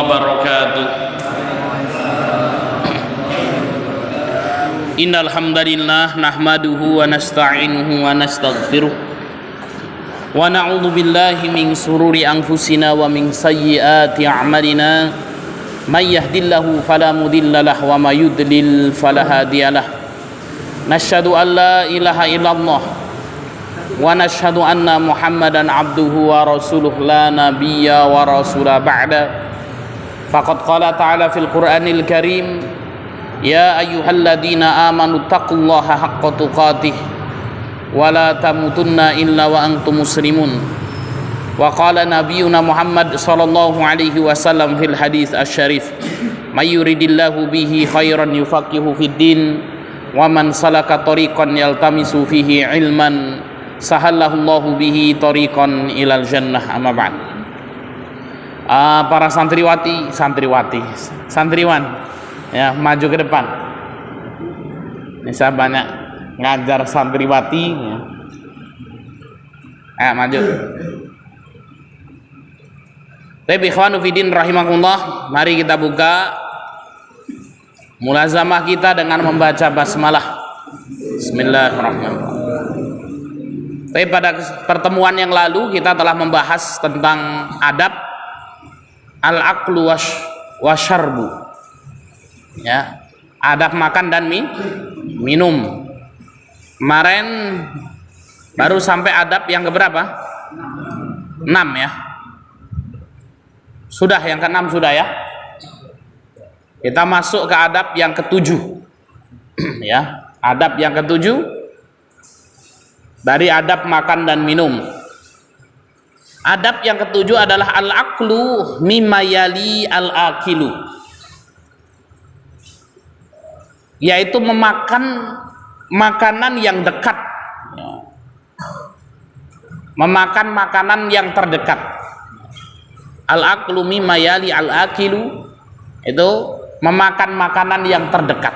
wabarakatuh. Innal hamdalillah nahmaduhu wa nasta'inuhu wa nastaghfiruh wa na'udzu billahi min sururi anfusina wa min sayyiati a'malina. May yahdihillahu fala mudhillalah wa may yudlil fala hadiyalah. Nasyhadu an la ilaha illallah wa nashhadu anna Muhammadan abduhu wa rasuluh la nabiyya wa rasula ba'da. Faqad qala ta'ala fil Qur'anil Karim, ya ayyuhalladzina amanu taqullaha haqqa tuqatih wa la tamutunna illa wa antum muslimun. Wa qala nabiyyuna Muhammad sallallahu alaihi wasallam fil hadits asy-syarif, may yuridillahu bihi khairan yufaqihu fid din wa man salaka tariqan yaltamisu fihi ilman sahallallahu bihi tariqan ilal jannah. Amma ba'd. Para santriwati, santriwan ya, maju ke depan. Ini saya banyak ngajar santriwati ya. Maju. Baik ikhwanu fiddin rahimakumullah, mari kita buka mulazamah kita dengan membaca basmalah. Bismillahirrahmanirrahim. Tapi pada pertemuan yang lalu kita telah membahas tentang adab al-aqlu wasyarbu, ya, adab makan dan minum. Kemarin baru sampai adab yang keberapa? 6 ya. Sudah yang ke-6 sudah ya. Kita masuk ke adab yang ke-7 ya, adab yang ke-7 dari adab makan dan minum. Adab yang ke-7 adalah al-aqlu mimma yali al-akilu, yaitu memakan makanan yang dekat, memakan makanan yang terdekat. Al-aqlu mimma yali al-akilu, itu memakan makanan yang terdekat.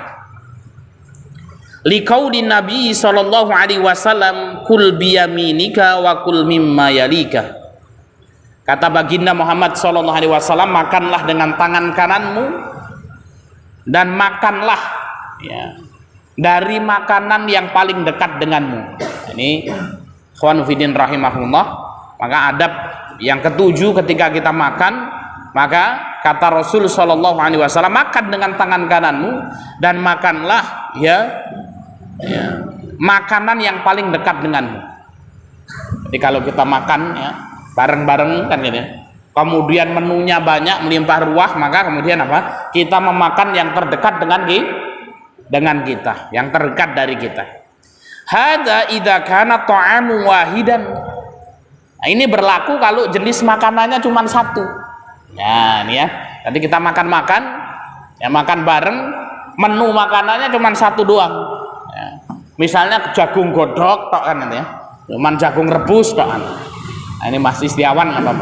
Liqauli Nabi sallallahu alaihi wasallam, kul biyaminika wa kul mimma yalika. Kata baginda Muhammad sallallahu alaihi wasallam, makanlah dengan tangan kananmu dan makanlah ya dari makanan yang paling dekat denganmu. Ini ikhwan fillah rahimahullah. Maka adab yang ke-7 ketika kita makan, maka kata Rasul sallallahu alaihi wasallam, makan dengan tangan kananmu dan makanlah ya makanan yang paling dekat denganmu. Jadi kalau kita makan ya bareng-bareng kan gitu ya, kemudian menunya banyak melimpah ruah, maka kemudian apa? Kita memakan yang terdekat dengan kita, yang terdekat dari kita. Hadza idza kana ta'amu wahidan. Nah, ini berlaku kalau jenis makanannya cuma satu. Nah, ini ya. Jadi kita makan-makan, ya makan bareng, menu makanannya cuma satu doang. Ya. Misalnya jagung godok tok kan ya. Cuman jagung rebus tok kan. Nah, ini Mas Istiawan apa?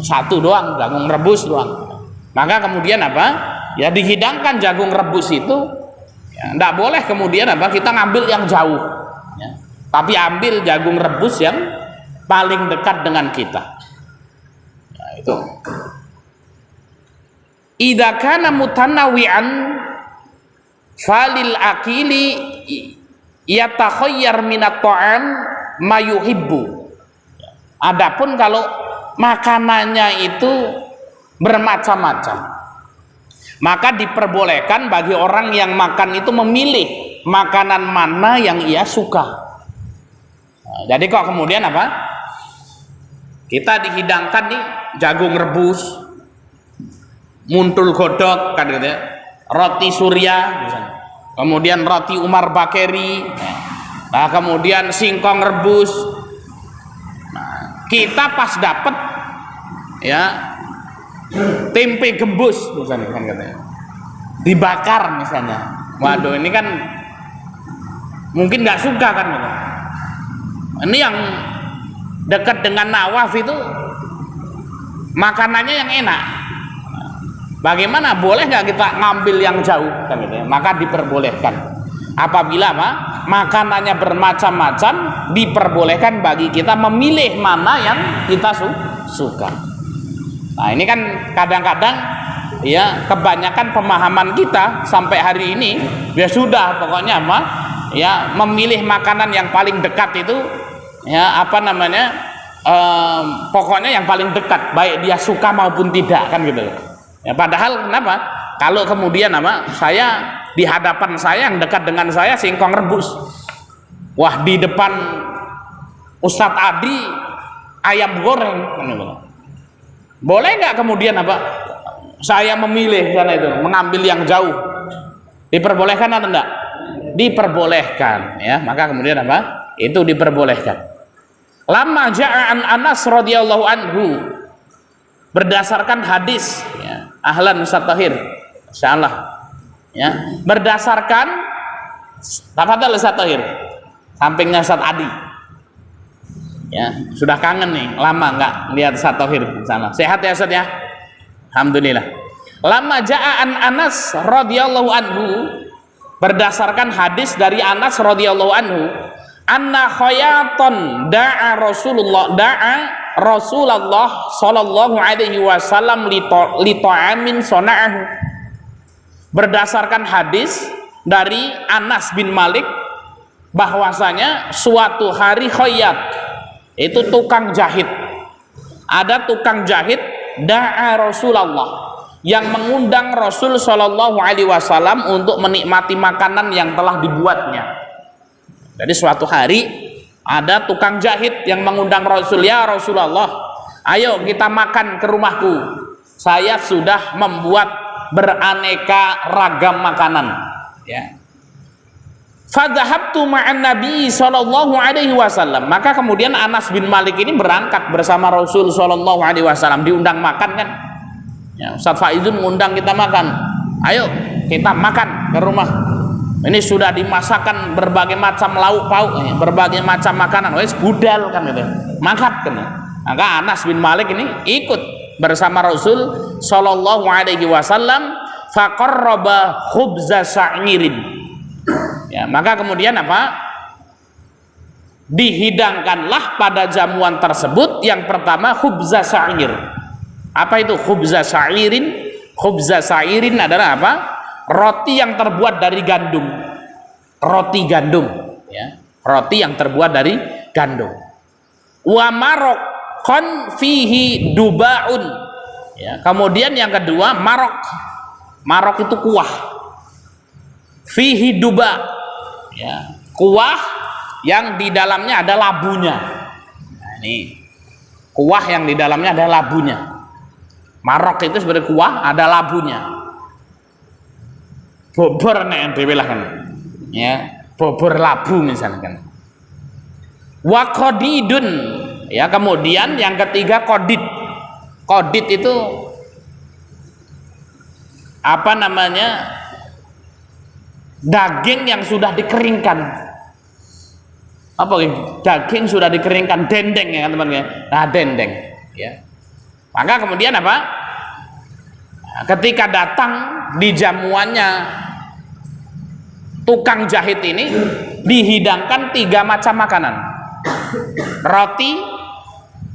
Satu doang, jagung rebus doang. Maka kemudian apa? Ya dihidangkan jagung rebus itu, ya, enggak boleh kemudian apa? Kita ngambil yang jauh. Ya. Tapi ambil jagung rebus yang paling dekat dengan kita. Nah, itu. Idza kana mutanawwi'an falil akili yatakhayyar minat ta'am ma yuhibbu. Adapun kalau makanannya itu bermacam-macam, maka diperbolehkan bagi orang yang makan itu memilih makanan mana yang ia suka. Nah, jadi kok kemudian apa? Kita dihidangkan nih jagung rebus, muntul godok kan gitu ya, roti Surya misalnya, kemudian roti Umar Bakeri, nah kemudian singkong rebus. Nah, kita pas dapet ya tempe gembus misalnya kan katanya, dibakar misalnya, waduh ini kan mungkin nggak suka kan gitu. Ini yang dekat dengan nawaf itu makanannya yang enak. Bagaimana, boleh nggak kita ngambil yang jauh kan gitu ya? Maka diperbolehkan. Apabila makanannya bermacam-macam, diperbolehkan bagi kita memilih mana yang kita suka. Nah ini kan kadang-kadang ya kebanyakan pemahaman kita sampai hari ini ya sudah pokoknya apa ya memilih makanan yang paling dekat itu ya apa namanya pokoknya yang paling dekat baik dia suka maupun tidak kan gitu ya. Padahal kenapa kalau kemudian apa saya di hadapan saya yang dekat dengan saya singkong rebus, wah di depan Ustadz Adi ayam goreng, boleh nggak kemudian apa saya memilih karena itu mengambil yang jauh? Diperbolehkan atau enggak? Diperbolehkan ya. Maka kemudian apa? Itu diperbolehkan. Lama ja'an Anas radhiyallahu anhu berdasarkan hadis ya. Ahlan Ustaz Tahir. Insyaallah ya. Berdasarkan tafadhal Ustaz Tahir. Sampingnya Ustaz Adi. Ya, sudah kangen nih, lama nggak lihat Ustaz Tahir insyaallah. Sehat ya Ustaz ya? Alhamdulillah. Lama ja'an Anas radhiyallahu anhu berdasarkan hadis dari Anas radhiyallahu anhu anna khayaton da'a Rasulullah sallallahu alaihi wasallam li ta'amin sona'ahu. Berdasarkan hadis dari Anas bin Malik bahwasanya suatu hari khayat itu tukang jahit, ada tukang jahit da'a Rasulullah yang mengundang Rasul Shallallahu Alaihi Wasallam untuk menikmati makanan yang telah dibuatnya. Jadi suatu hari ada tukang jahit yang mengundang Rasul, ya Rasulullah, ayo kita makan ke rumahku. Saya sudah membuat beraneka ragam makanan. Ya. Fadhahabtu ma'an Nabi Shallallahu Alaihi Wasallam. Maka kemudian Anas bin Malik ini berangkat bersama Rasul Shallallahu Alaihi Wasallam, diundang makan kan. Ya, Ustaz Faizun mengundang kita makan, ayo kita makan ke rumah. Ini sudah dimasakkan berbagai macam lauk pauk, berbagai macam makanan, wes budal kan gitu, makan kan. Maka Anas bin Malik ini ikut bersama Rasul Shallallahu Alaihi Wasallam, faqarraba khubza sa'irin. Ya, maka kemudian apa? Dihidangkanlah pada jamuan tersebut yang pertama khubza sa'ir. Apa itu khubza sa'irin? Khubza sa'irin adalah apa? Roti yang terbuat dari gandum. Roti gandum ya. Roti yang terbuat dari gandum. Wa marokon fihi dubaun ya. Kemudian yang kedua marok. Marok itu kuah. Fihi duba ya. Kuah yang di dalamnya ada labunya. Nah, ini kuah yang di dalamnya ada labunya. Marok itu sebenarnya kuah, ada labunya. Bobor nek dhewe lah kan. Ya, bobor labu misalnya kan. Wa qadidun. Ya, kemudian yang ketiga qadid. Qadid itu apa namanya? Daging yang sudah dikeringkan. Apa ini? Daging sudah dikeringkan, dendeng ya kan teman-teman. Nah, dendeng ya. Maka kemudian apa? Ketika datang di jamuannya tukang jahit ini dihidangkan 3 macam makanan. Roti,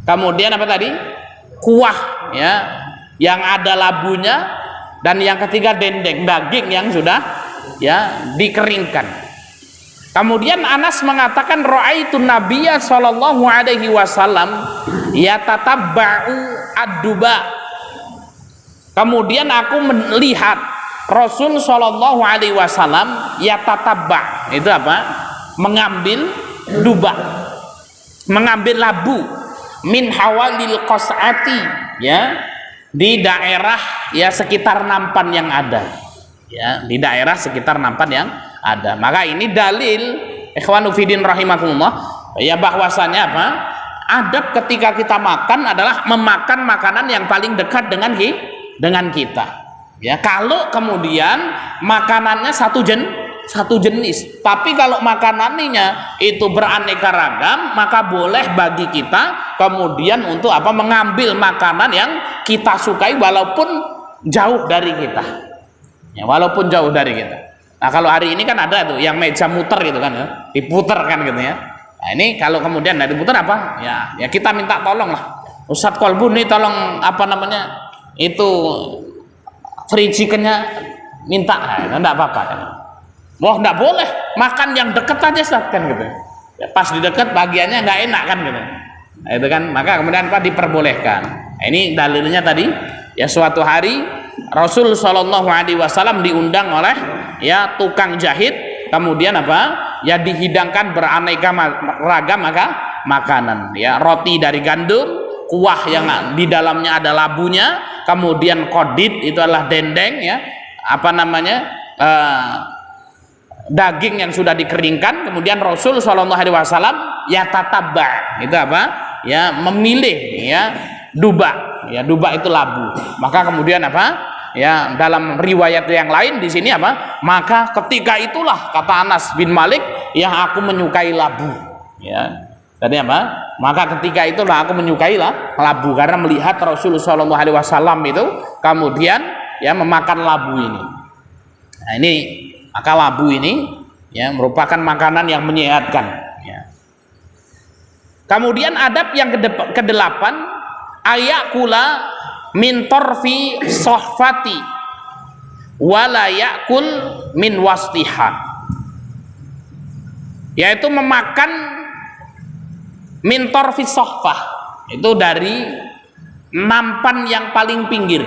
kemudian apa tadi? Kuah ya, yang ada labunya, dan yang ketiga dendeng, daging yang sudah ya dikeringkan. Kemudian Anas mengatakan ra'aitu Nabiyya sallallahu alaihi wasallam yatatabba'u ad-duba. Kemudian aku melihat Rasul sallallahu alaihi wasallam yatatabba. Itu apa? Mengambil duba. Mengambil labu min hawalil qas'ati ya, di daerah ya sekitar nampan yang ada. Ya, di daerah sekitar nampan yang ada. Maka ini dalil ikhwanu fiddin rahimakumullah ya, bahwasanya apa? Adab ketika kita makan adalah memakan makanan yang paling dekat dengan kita. Ya, kalau kemudian makanannya satu jenis, tapi kalau makanannya itu beraneka ragam, maka boleh bagi kita kemudian untuk apa? Mengambil makanan yang kita sukai walaupun jauh dari kita. Ya, walaupun jauh dari kita. Nah, kalau hari ini kan ada tuh yang meja muter gitu kan ya, diputer kan gitu ya. Nah, ini kalau kemudian dari putar apa? Ya kita minta tolong lah Ustadz Kolbu nih tolong apa namanya itu free chickennya minta, nah, enggak apa-apa kan. Wah enggak boleh makan yang deket aja Ustadz kan gitu ya, pas di deket bagiannya enggak enak kan gitu, nah, itu kan maka kemudian apa diperbolehkan. Nah, ini dalilnya tadi ya, suatu hari Rasul Shallallahu Alaihi Wasallam diundang oleh ya tukang jahit, kemudian apa ya dihidangkan beraneka ragam makanan ya, roti dari gandum, kuah yang di dalamnya ada labunya, kemudian kodit itu adalah dendeng ya, apa namanya daging yang sudah dikeringkan. Kemudian Rasul Shallallahu Alaihi Wasallam ya tatabba itu apa ya, memilih ya duba ya, duba itu labu. Maka kemudian apa ya, dalam riwayat yang lain di sini apa, maka ketika itulah kata Anas bin Malik yang aku menyukai labu ya. Tadi apa? Maka ketika itulah aku menyukai labu, karena melihat Rasulullah SAW itu kemudian ya memakan labu ini. Nah ini maka labu ini ya merupakan makanan yang menyehatkan. Ya. Kemudian adab yang kedelapan, ayakula min torfi sohfati wala yakul min wastiha, yaitu memakan min torfi sohfah, itu dari nampan yang paling pinggir,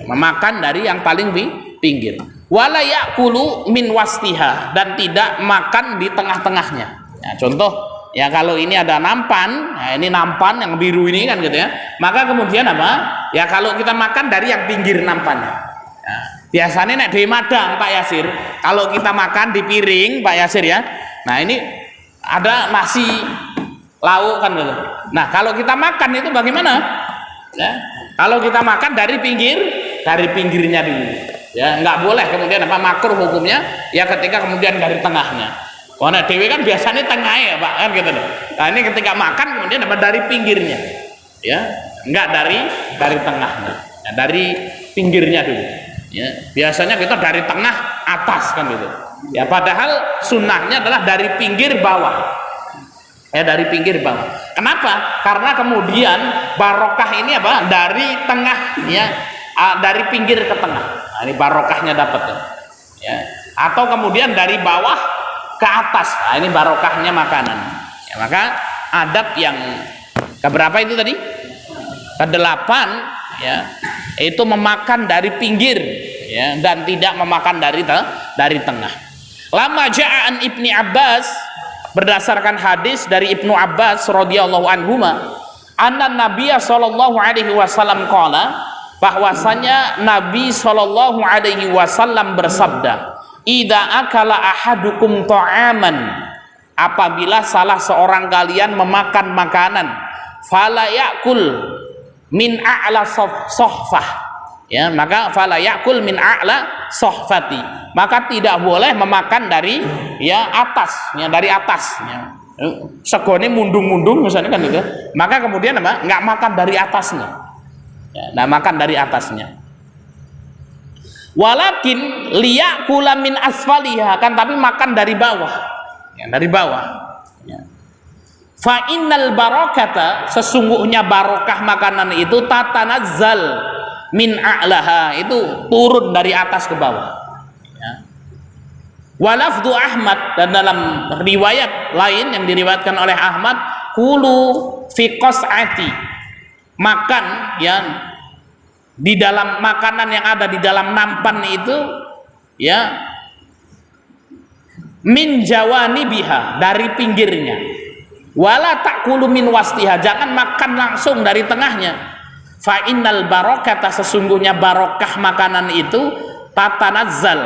memakan dari yang paling pinggir. Wala yakulu min wastiha, dan tidak makan di tengah-tengahnya. Ya, contoh ya, kalau ini ada nampan, nah ini nampan yang biru ini kan gitu ya, maka kemudian apa ya, kalau kita makan dari yang pinggir nampannya. Nah, biasanya nek di Madang Pak Yasir, kalau kita makan di piring Pak Yasir ya, nah ini ada nasi lauk kan gitu. Nah kalau kita makan itu bagaimana ya, kalau kita makan dari pinggirnya dulu ya, nggak boleh kemudian apa makruh hukumnya ya ketika kemudian dari tengahnya. Karena dewe kan biasanya tengahnya ya Pak kan gitu. Nah ini ketika makan kemudian apa dari pinggirnya ya, nggak dari tengahnya ya, dari pinggirnya dulu ya. Biasanya kita dari tengah atas kan gitu ya, padahal sunnahnya adalah dari pinggir bawah ya, dari pinggir bawah. Kenapa? Karena kemudian barokah ini apa dari tengah ya, dari pinggir ke tengah. Nah, ini barokahnya dapat ya. Atau kemudian dari bawah ke atas. Nah, ini barokahnya makanan ya. Maka adab yang keberapa itu tadi? Kedelapan ya, itu memakan dari pinggir ya, dan tidak memakan dari tengah. Lama ja'an Ibni Abbas, berdasarkan hadis dari Ibnu Abbas radhiyallahu anhuma, anna Nabiya sallallahu alaihi wasallam qala, bahwasanya Nabi sallallahu alaihi wasallam bersabda, idza akala ahadukum ta'aman, apabila salah seorang kalian memakan makanan, fala yakul min a'la sohfah ya, maka fala yakul min a'la sohfati, maka tidak boleh memakan dari ya atas ya, dari atas ya. Segone mundung-mundung misalnya kan gitu, maka kemudian apa nggak makan dari atasnya ya, nggak makan dari atasnya. Walakin liyakula min asfaliha, kan tapi makan dari bawah ya, dari bawah ya. Fa innal barakata, sesungguhnya barokah makanan itu tatanazzal min a'laha, itu turun dari atas ke bawah ya. Walafdu Ahmad, dan dalam riwayat lain yang diriwayatkan oleh Ahmad, kulu fi qas'ati, makan ya di dalam makanan yang ada di dalam nampan itu ya, min jawani biha, dari pinggirnya. Wala takulu min wastiha, jangan makan langsung dari tengahnya. Fa innal barakata, sesungguhnya barokah makanan itu tatanazzal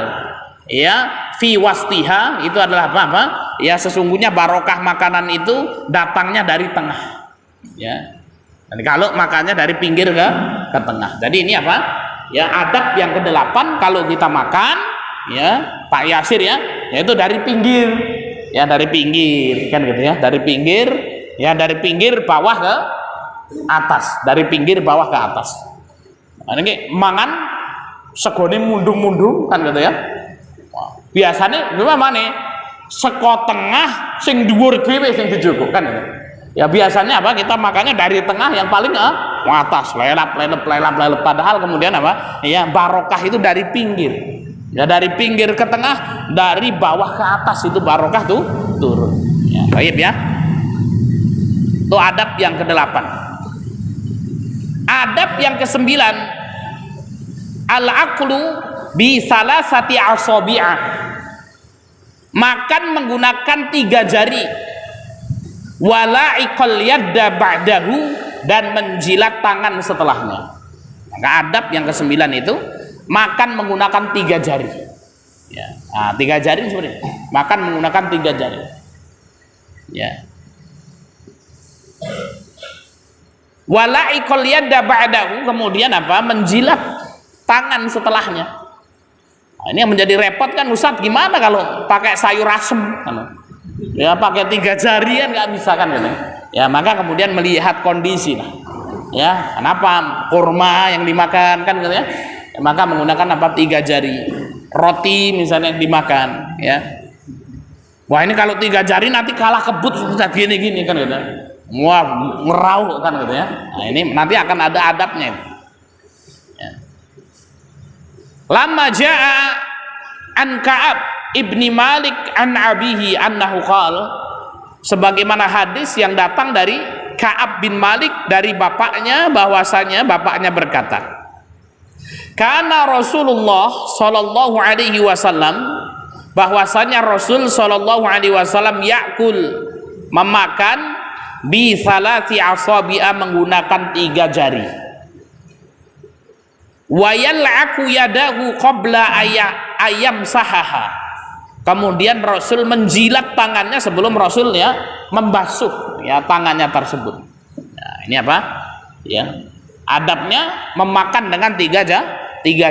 ya fi wastiha, itu adalah apa ya, sesungguhnya barokah makanan itu datangnya dari tengah ya. Dan kalau makannya dari pinggir ke tengah. Jadi ini apa ya, adab yang kedelapan kalau kita makan ya Pak Yasir ya, yaitu dari pinggir ya, dari pinggir kan gitu ya, dari pinggir ya, dari pinggir bawah ke atas, dari pinggir bawah ke atas. Nah, ini mangan segone mundung-mundung kan gitu ya. Biasanya gimana nih, seko tengah sing dhuwur dhewe sing dijogok kan gitu. Ya biasanya apa, kita makannya dari tengah yang paling atas, lelap, padahal kemudian apa? Ya, barokah itu dari pinggir. Ya, dari pinggir ke tengah, dari bawah ke atas itu barokah tuh turun. Ya, baik ya. Itu adab yang ke-8. Adab yang ke-9, al-aqlu bi salasati asabi'ah. Makan menggunakan 3 jari. Wala'iqal yadda ba'dahu, dan menjilat tangan setelahnya. Maka adab yang ke-9 itu makan menggunakan 3 jari. Ya. Nah, 3 jari sebenarnya. Makan menggunakan 3 jari. Ya. Wala'iqal yadda ba'dahu, kemudian apa? Menjilat tangan setelahnya. Nah, ini yang menjadi repot kan, Ustaz, gimana kalau pakai sayur asem? Ya, pakai 3 jari kan nggak bisa kan gitu. Ya, maka kemudian melihat kondisi lah. Ya, kenapa kurma yang dimakan kan gitu ya? Ya, maka menggunakan apa? 3 jari. Roti misalnya yang dimakan, ya. Wah, ini kalau 3 jari nanti kalah kebut Ustaz, gini-gini kan gitu. Wah, merauh kan gitu ya. Nah, ini nanti akan ada adabnya. Ya. Lama jaa an Ka'ab ibni Malik an abihi annahu qala, sebagaimana hadis yang datang dari Ka'ab bin Malik dari bapaknya, bahwasanya bapaknya berkata, karena Rasulullah sallallahu alaihi wasallam, bahwasanya Rasul sallallahu alaihi wasallam yakul, memakan bi salati asabi'a, menggunakan 3 jari. Wa yal'aku yadahu qabla ayam sahaha, kemudian Rasul menjilat tangannya sebelum Rasul ya membasuh ya tangannya tersebut. Nah, ini apa? Ya, adabnya memakan dengan 3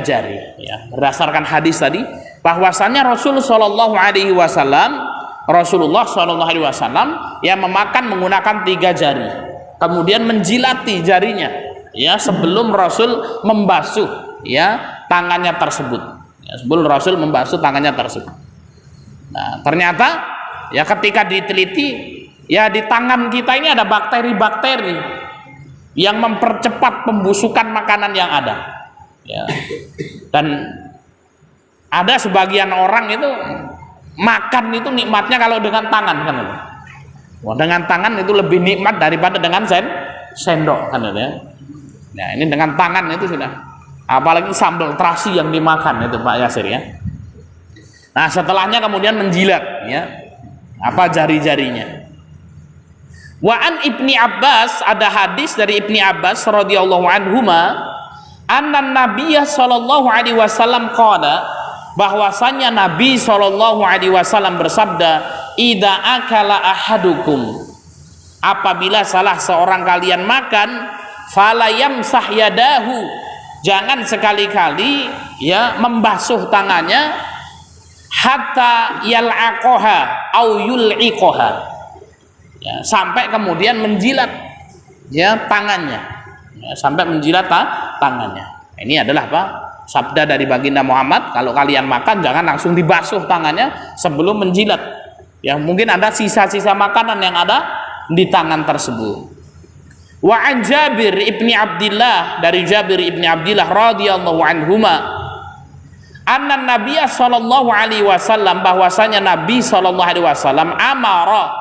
jari. Ya, berdasarkan hadis tadi, bahwasannya Rasulullah Shallallahu Alaihi Wasallam yang memakan menggunakan 3 jari, kemudian menjilati jarinya ya sebelum Rasul membasuh ya tangannya tersebut. Ya, sebelum Rasul membasuh tangannya tersebut. Nah, ternyata ya ketika diteliti ya di tangan kita ini ada bakteri-bakteri yang mempercepat pembusukan makanan yang ada. Ya. Dan ada sebagian orang itu makan itu nikmatnya kalau dengan tangan kan. Wah, dengan tangan itu lebih nikmat daripada dengan sendok kan ya. Nah, ini dengan tangan itu sudah. Apalagi sambal terasi yang dimakan itu Pak Yasir ya. Nah, setelahnya kemudian menjilat ya apa jari-jarinya. Wa an Ibni Abbas, ada hadis dari Ibni Abbas radhiyallahu anhuma, anna Nabiyya sallallahu alaihi wasallam qala, bahwasanya Nabi sallallahu alaihi wasallam bersabda, idza akala ahadukum, apabila salah seorang kalian makan, fala yamsah yadahu, jangan sekali-kali ya membasuh tangannya, hatta yal'aqaha au yul'iqaha, ya, sampai kemudian menjilat ya tangannya, ya, sampai menjilat tangannya. Ini adalah apa? Sabda dari baginda Muhammad, kalau kalian makan jangan langsung dibasuh tangannya sebelum menjilat. Ya, mungkin ada sisa-sisa makanan yang ada di tangan tersebut. Wa an Jabir ibni Abdillah, dari Jabir ibni Abdillah radhiyallahu anhuma, anna Nabiya sallallahu alaihi wasallam, bahwasanya Nabi sallallahu alaihi wasallam amara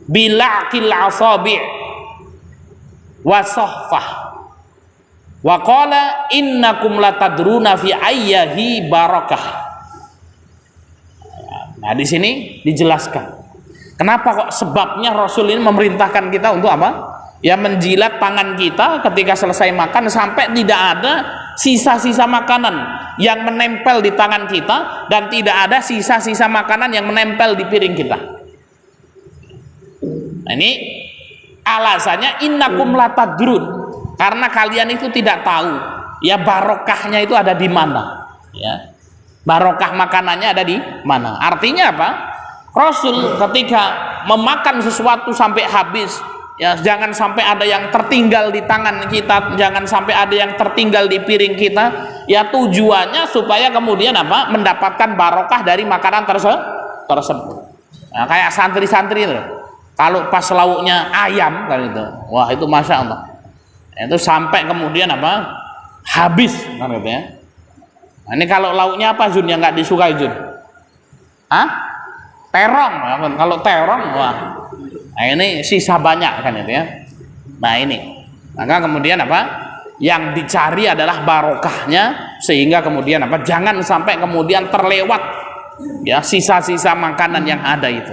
bila'qil asabi' wa sahfah wa qala innakum latadruna fi ayyahi barakah. Nah, di sini dijelaskan kenapa kok sebabnya Rasul ini memerintahkan kita untuk apa? Ya, menjilat tangan kita ketika selesai makan sampai tidak ada sisa-sisa makanan yang menempel di tangan kita dan tidak ada sisa-sisa makanan yang menempel di piring kita. Nah, ini alasannya innakum latadrun, karena kalian itu tidak tahu ya barokahnya itu ada di mana, ya barokah makanannya ada di mana. Artinya apa? Rasul ketika memakan sesuatu sampai habis, ya jangan sampai ada yang tertinggal di tangan kita, jangan sampai ada yang tertinggal di piring kita. Ya tujuannya supaya kemudian apa? Mendapatkan barokah dari makanan tersebut. Nah, kayak santri-santri itu, kalau pas lauknya ayam kan itu, wah itu masya Allah. Itu sampai kemudian apa? Habis kan gitu ya. Nah, ini kalau lauknya apa Jun yang nggak disukai Jun? Hah? Terong. Kalau terong, wah. Nah ini sisa banyak kan itu ya. Nah ini. Maka kemudian apa? Yang dicari adalah barokahnya, sehingga kemudian apa? Jangan sampai kemudian terlewat ya sisa-sisa makanan yang ada itu.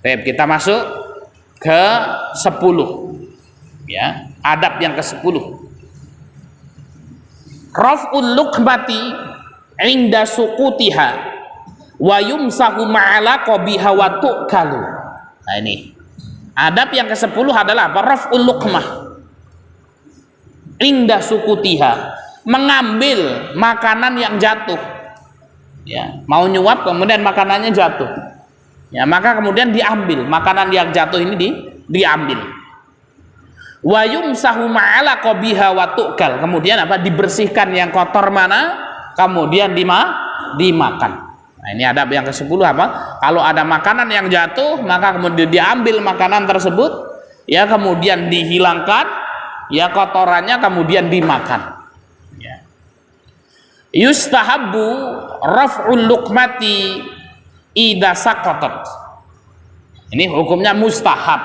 Baik, kita masuk ke 10 ya, adab yang ke-10. Raf'ul luqmati inda suqutiha wa yumsahu ma'ala qabiha wa tu'kalu. Nah ini adab yang ke-10 adalah apa? Raf'ul luqmah inda suqutiha, mengambil makanan yang jatuh ya, mau nyuap kemudian makanannya jatuh ya, maka kemudian diambil makanan yang jatuh ini diambil. Wa yumsahu ma'ala qabiha wa tu'kal, kemudian apa? Dibersihkan yang kotor mana, kemudian dimakan. Nah ini adab yang ke-10 apa? Kalau ada makanan yang jatuh, maka kemudian diambil makanan tersebut ya, kemudian dihilangkan ya kotorannya, kemudian dimakan ya. Yustahabbu raf'ul luqmati idza saqatat. Ini hukumnya mustahab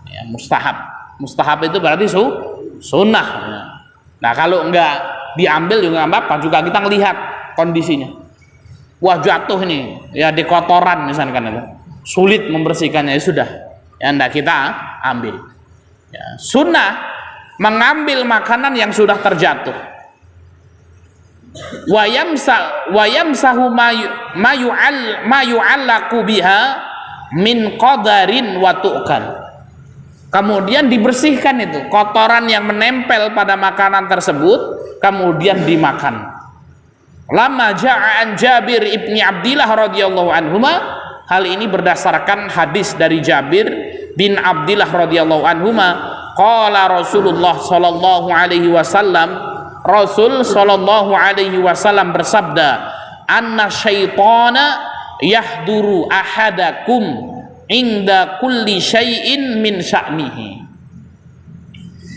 ya, mustahab itu berarti sunnah ya. Nah kalau enggak diambil juga enggak apa-apa, juga kita ngelihat kondisinya, wah jatuh ini ya di kotoran misalkan itu, sulit membersihkannya, ya sudah ya enggak kita ambil ya. Sunnah mengambil makanan yang sudah terjatuh. Wa yamsahu ma yu'allaqu biha min qadarin wa tu'kal. Kemudian dibersihkan itu kotoran yang menempel pada makanan tersebut, kemudian dimakan. Lama ja'a an Jabir ibni Abdillah radhiyallahu anhuma, hal ini berdasarkan hadis dari Jabir bin Abdillah radhiyallahu anhuma. Qala Rasulullah sallallahu alaihi wasallam, Rasul sallallahu alaihi wasallam bersabda, anna syaitana yahduru ahadakum inda kulli syai'in min sya'nihi.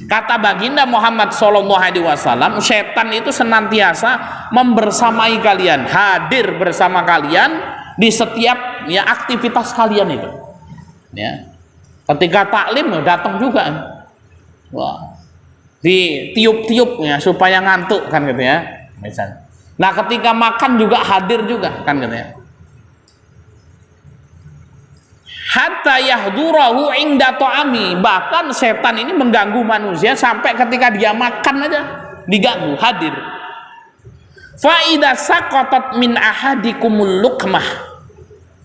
Kata baginda Muhammad sallallahu alaihi wasallam, setan itu senantiasa membersamai kalian, hadir bersama kalian di setiap ya aktivitas kalian itu ya. Ketika taklim datang juga. Wah, ditiup-tiupnya supaya ngantuk kan gitu ya, misalnya. Nah ketika makan juga hadir juga kan gitu ya. Hatta yahdurahu inda ta'ami, bahkan setan ini mengganggu manusia sampai ketika dia makan aja diganggu, hadir. Fa idza saqatat min ahadikumul luqmah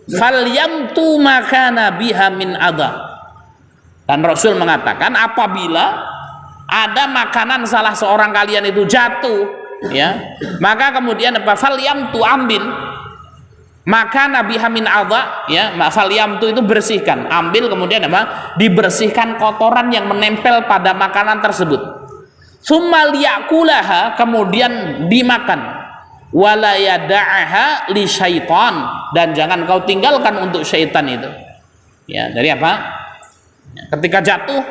falyamtu makana biha min adha. Dan Rasul mengatakan, apabila ada makanan salah seorang kalian itu jatuh ya, maka kemudian apa? Falyamtu, ambil maka nabi hamin adha ya, falyamtu itu bersihkan, ambil kemudian apa? Dibersihkan kotoran yang menempel pada makanan tersebut. Summa liyakulaha, kemudian dimakan. Wala yada'aha li syaitan, dan jangan kau tinggalkan untuk syaitan itu ya. Dari apa? Ketika jatuh,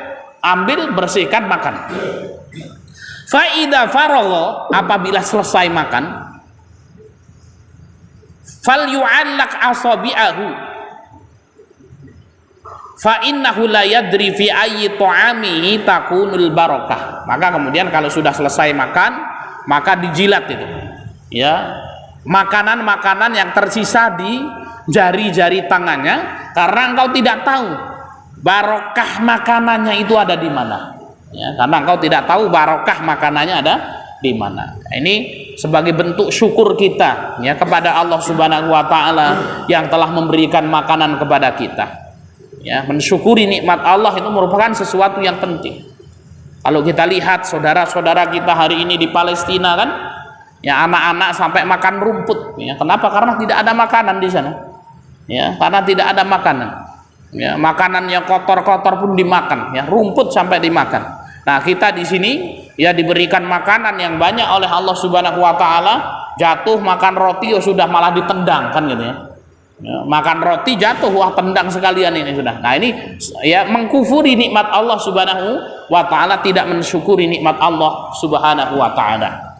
ambil, bersihkan, makan. Fa'idha faragha, apabila selesai makan, fal yu'allaq asabi'ahu fa innahu la yadri fi ayyi ta'amihi takunul barakah. Maka kemudian kalau sudah selesai makan, maka dijilat itu ya makanan-makanan yang tersisa di jari-jari tangannya, karena engkau tidak tahu barokah makanannya itu ada di mana ya, karena engkau tidak tahu barokah makanannya ada di mana. Ini sebagai bentuk syukur kita ya kepada Allah Subhanahu wa taala yang telah memberikan makanan kepada kita ya. Mensyukuri nikmat Allah itu merupakan sesuatu yang penting. Kalau kita lihat saudara-saudara kita hari ini di Palestina kan ya, anak-anak sampai makan rumput ya. Kenapa? Karena tidak ada makanan di sana ya, karena tidak ada makanan ya, makanan yang kotor-kotor pun dimakan ya, rumput sampai dimakan. Nah kita di sini ya diberikan makanan yang banyak oleh Allah Subhanahu wa taala, jatuh makan roti ya sudah malah ditendang kan gitu ya. Ya, makan roti jatuh, wah tendang sekalian ini sudah. Nah ini ya mengkufuri nikmat Allah Subhanahu wa taala, tidak mensyukuri nikmat Allah Subhanahu wa taala.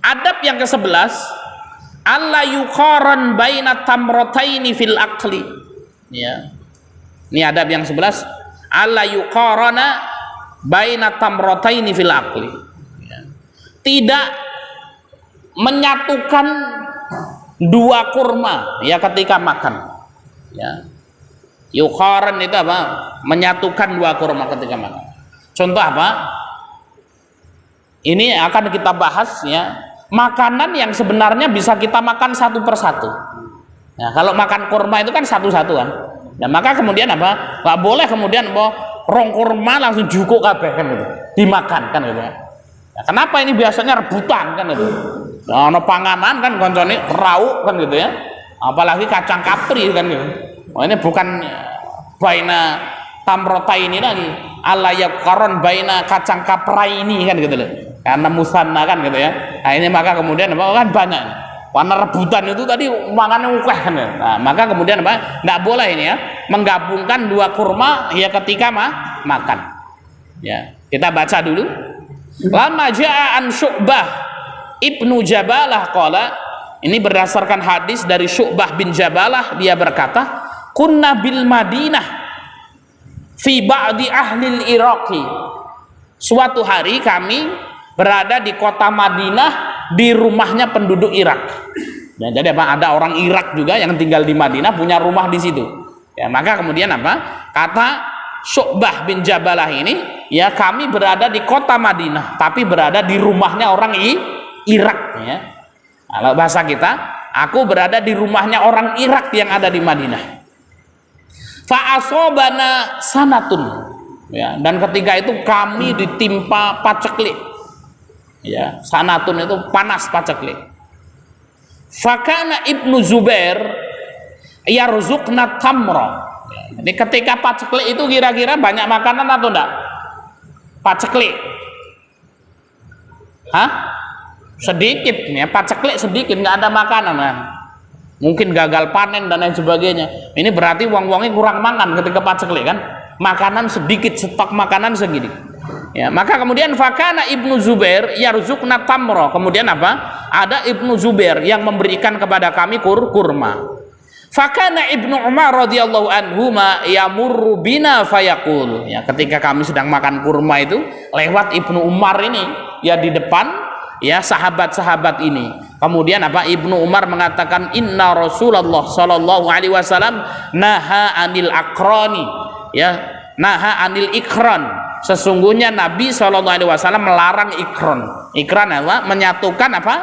Adab yang ke-11, alla yuqaran baina tamrataini fil aqli. Ya. Ini adab yang 11, alla yuqarana baina tamrataini fil aqli. Ya. Tidak menyatukan dua kurma ya ketika makan. Ya. Yuqaran itu apa? Menyatukan dua kurma ketika makan. Contoh apa? Ini akan kita bahas ya, makanan yang sebenarnya bisa kita makan satu persatu. Nah, kalau makan kurma itu kan satu-satuan. Nah, maka kemudian apa? Nggak boleh kemudian rong kurma langsung jukuk kabeh kan gitu. Dimakan kan gitu ya. Nah, kenapa ini biasanya rebutan kan gitu. Nah, ono panganan kan koncone rauk kan gitu ya. Apalagi kacang kapri kan gitu. Oh, ini bukan baina tamrota ini lagi. Alla yaqaron baina kacang kaprai ini kan gitu loh. Karena musanna kan gitu ya. Nah, ini maka kemudian apa kan banyak. Warna rebutan itu tadi mangannya ukeh kan. Nah, maka kemudian apa? Enggak boleh ini ya menggabungkan dua kurma ya ketika makan. Ya, kita baca dulu. Lama jaa an Syu'bah Ibnu Jabalah qala, ini berdasarkan hadis dari Syu'bah bin Jabalah, dia berkata, kunna bil Madinah fi ba'di ahli Iraqi. Suatu hari kami berada di kota Madinah di rumahnya penduduk Irak. Ya, jadi apa? Ada orang Irak juga yang tinggal di Madinah punya rumah di situ. Ya, maka kemudian apa? Kata Syu'bah bin Jabalah ini, ya kami berada di kota Madinah tapi berada di rumahnya orang Irak ya. Kalau bahasa kita, aku berada di rumahnya orang Irak yang ada di Madinah. Fa asobana sanatun ya, dan ketika itu kami ditimpa paceklik. Ya, sanatun itu panas paceklik. Fakana Ibnu Zubair yarzuqna tamra. Jadi ketika paceklik itu kira-kira banyak makanan atau enggak? Paceklik. Hah? Sedikit ya, paceklik sedikit, nggak ada makanan kan. Mungkin gagal panen dan lain sebagainya. Ini berarti wong-wongnya kurang makan ketika paceklik kan. Makanan sedikit, stok makanan segini. Ya, maka kemudian fakana Ibnu Zubair yarzuqna tamra. Kemudian apa? Ada Ibnu Zubair yang memberikan kepada kami kurma. Fakana Ibnu Umar radhiyallahu anhuma yamurru bina fayaqul. Ya, ketika kami sedang makan kurma itu, lewat Ibnu Umar ini ya di depan ya sahabat-sahabat ini. Kemudian apa? Ibnu Umar mengatakan inna Rasulullah sallallahu alaihi wasallam naha anil akrani. Ya, naha anil ikran. Sesungguhnya Nabi sallallahu alaihi wasallam melarang ikran. Ikran apa? Menyatukan apa?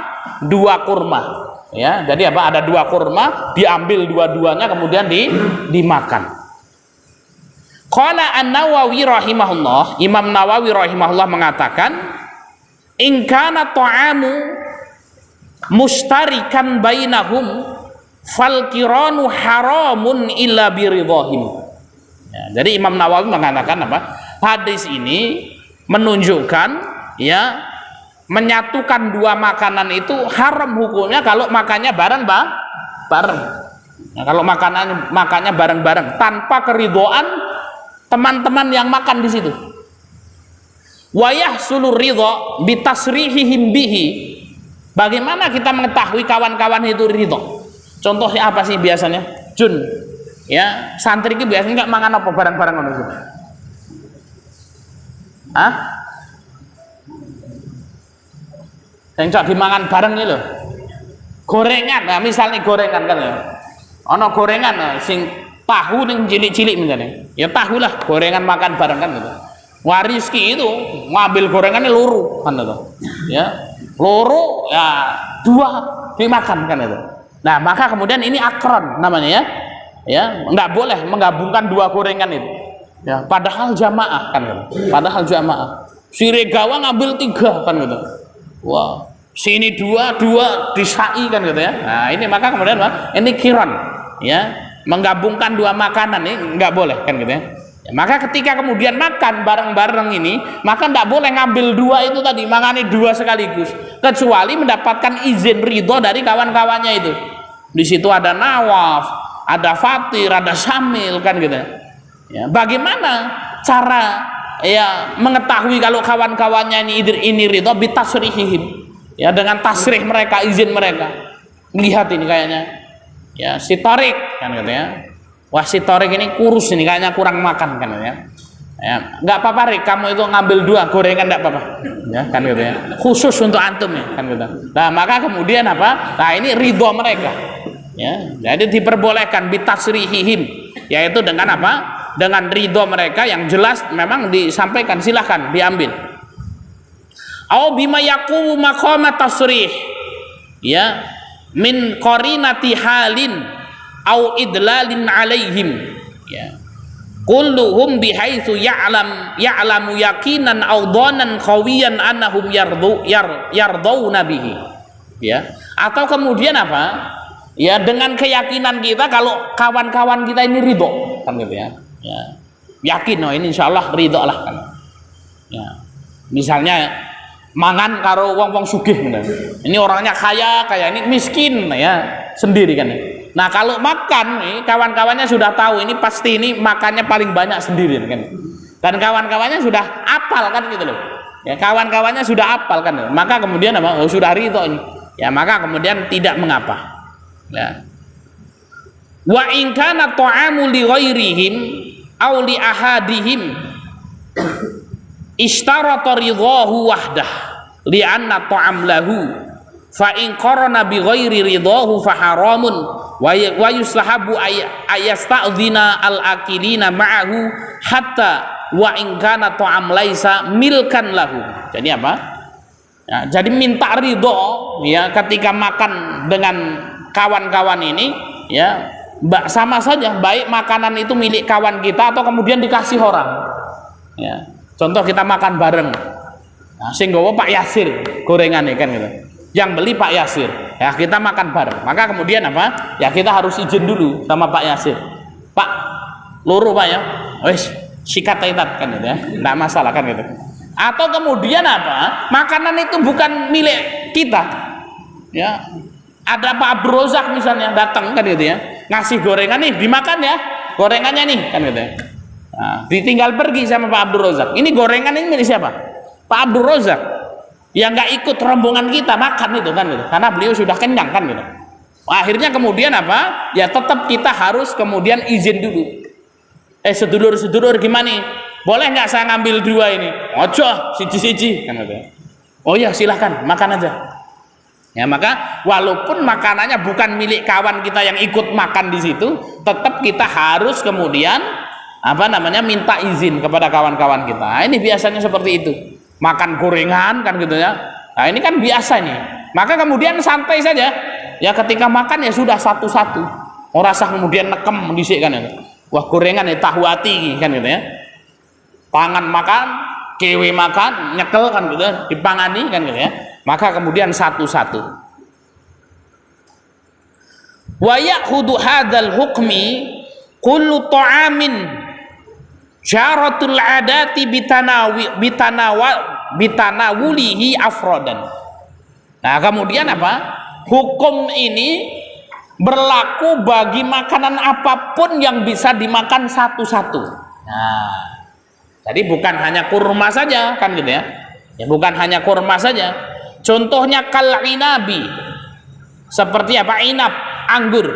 Dua kurma. Ya, jadi apa? Ada dua kurma, diambil dua-duanya kemudian dimakan. Qala An-Nawawi rahimahullah, Imam Nawawi rahimahullah mengatakan, in kana ta'amu mustarikan bainahum fal kiranu haramun illa biridhahim. Ya, jadi Imam Nawawi mengatakan apa? Hadis ini menunjukkan ya menyatukan dua makanan itu haram hukumnya kalau makannya bareng. Nah, kalau makannya bareng-bareng tanpa keridhaan teman-teman yang makan di situ. Wayah sulur ridho bitasrihihim bihi. Bagaimana kita mengetahui kawan-kawan itu ridho? Contohnya apa sih biasanya? Jun, ya santri itu biasanya nggak makan apa bareng-bareng gitu. Hah? Yang cok dimakan bareng ini loh. Gorengan, nah misalnya gorengan kan ya. Ono gorengan sing tahu ning cilik-cilik misalnya. Ya tahu lah gorengan makan bareng kan gitu. Wariski itu ngambil gorengannya luru kan itu. Ya. Luru ya dua dimakan kan itu. Nah, maka kemudian ini akron namanya ya. Ya, enggak boleh menggabungkan dua gorengan itu. Ya, padahal jamaah kan gitu. Padahal jamaah. Si Regawa ngambil tiga kan gitu. Wah, sini dua disai kan gitu ya. Nah, ini maka kemudian ini kiron ya, menggabungkan dua makanan ini enggak boleh kan gitu ya. Ya, maka ketika kemudian makan bareng-bareng ini, maka tidak boleh ngambil dua itu tadi, makanya dua sekaligus, kecuali mendapatkan izin ridho dari kawan-kawannya itu. Di situ ada nawaf, ada fatir, ada syamil kan gitu. Ya, bagaimana cara ya mengetahui kalau kawan-kawannya ini ridho bitasrihihim, ya dengan tasrih mereka, izin mereka. Lihat ini kayaknya ya si Torik kan gitu ya. Wah si Torik ini kurus ini kayaknya kurang makan kan gitu ya. Ya, nggak apa-apa Rik, kamu itu ngambil 2 gorengan nggak apa-apa ya kan gitu ya, khusus untuk antum ya kan gitu. Nah maka kemudian apa, nah ini ridho mereka ya, jadi diperbolehkan bitasrihihim, yaitu dengan apa, dengan ridho mereka yang jelas memang disampaikan, silahkan diambil. Au bima yaqumu maqama tasrih ya min qarinati halin au idlalin alaihim ya, kulluhum bihaitsu ya'lamu yaqinan aw dhanan qawiyan annahum yarduna bihi ya, atau kemudian apa ya, dengan keyakinan kita kalau kawan-kawan kita ini ridho kan gitu ya, ya yakin oh ini insyaallah ridho lah kan ya. Misalnya mangan karo wong-wong sugih gitu. Ini orangnya kaya ini miskin ya sendiri kan. Nah kalau makan nih kawan-kawannya sudah tahu ini pasti ini makannya paling banyak sendiri kan. Dan kawan-kawannya sudah apal kan gitu loh. Ya kawan-kawannya sudah apal kan. Maka kemudian apa? Oh, sudah ridho ini. Ya maka kemudian tidak mengapa. Ya. Wa in kana ta'amu li ghairihim aw li ahadihim ishtarata ridahu wahdah li'anna ta'am lahu fa in qarana bi ghairi ridahu fa haramun wa yuslahabu ayasta'dhina al-akilina ma'ahu hatta wa in kana ta'am laisa milkan lahu. Jadi apa? Ya, jadi minta ridho ya ketika makan dengan kawan-kawan ini ya, sama saja baik makanan itu milik kawan kita atau kemudian dikasih orang. Ya. Contoh kita makan bareng. Nah, sing nggawa Pak Yasir gorengan kan gitu. Yang beli Pak Yasir, ya kita makan bareng. Maka kemudian apa? Ya kita harus izin dulu sama Pak Yasir. Pak, loro Pak ya. Wes, sikat itat kan gitu ya. Enggak masalah kan gitu. Atau kemudian apa? Makanan itu bukan milik kita. Ya. Ada Pak Abdul Rozak misalnya datang kan gitu ya. Ngasih gorengan nih, dimakan ya. Gorengannya nih kan gitu ya. Nah, ditinggal pergi sama Pak Abdul Rozak. Ini gorengan ini milik siapa? Pak Abdul Rozak. Yang nggak ikut rombongan kita makan itu kan gitu. Karena beliau sudah kenyang kan gitu. Akhirnya kemudian apa? Ya tetap kita harus kemudian izin dulu. Sedulur-sedulur gimana nih? Boleh nggak saya ngambil 2 ini? Ojo, siji-siji kan gitu. Oh ya silahkan makan aja. Ya maka walaupun makanannya bukan milik kawan kita yang ikut makan di situ, tetap kita harus kemudian apa namanya minta izin kepada kawan-kawan kita. Nah, ini biasanya seperti itu. Makan gorengan kan gitu ya. Nah ini kan biasa nih. Maka kemudian santai saja. Ya ketika makan ya sudah satu-satu. Ora usah kemudian nekem dhisik kan ya. Wah gorengan ya tahu hati kan gitu ya. Pangan makan, kewe makan, nyekel kan gitu ya, dipangani kan gitu ya. Maka kemudian satu-satu. Wa ya'khudhu hadzal hukmi kullu ta'amin syaratul adati bitanawulihi afrodan. Nah kemudian apa? Hukum ini berlaku bagi makanan apapun yang bisa dimakan satu-satu. Nah, jadi bukan hanya kurma saja kan gitu ya. Ya bukan hanya kurma saja. Contohnya kal inabi. Seperti apa? Inab, anggur.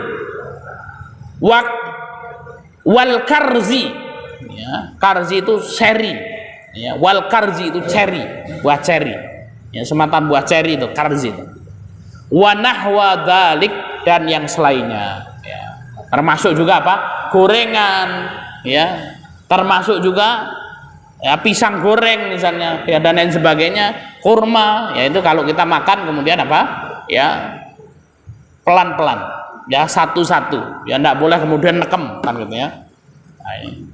Wal karzi. Ya, karzi itu seri ya, wal karzi itu cherry, buah cherry ya, semacam buah cherry itu karzi itu. Wa nahwa dzalik, dan yang selainnya ya. Termasuk juga apa? Gorengan ya, termasuk juga ya pisang goreng misalnya ya, dan lain sebagainya, kurma ya, itu kalau kita makan kemudian apa ya pelan-pelan ya, satu-satu ya, enggak boleh kemudian nekem kan gitu ya. Nah,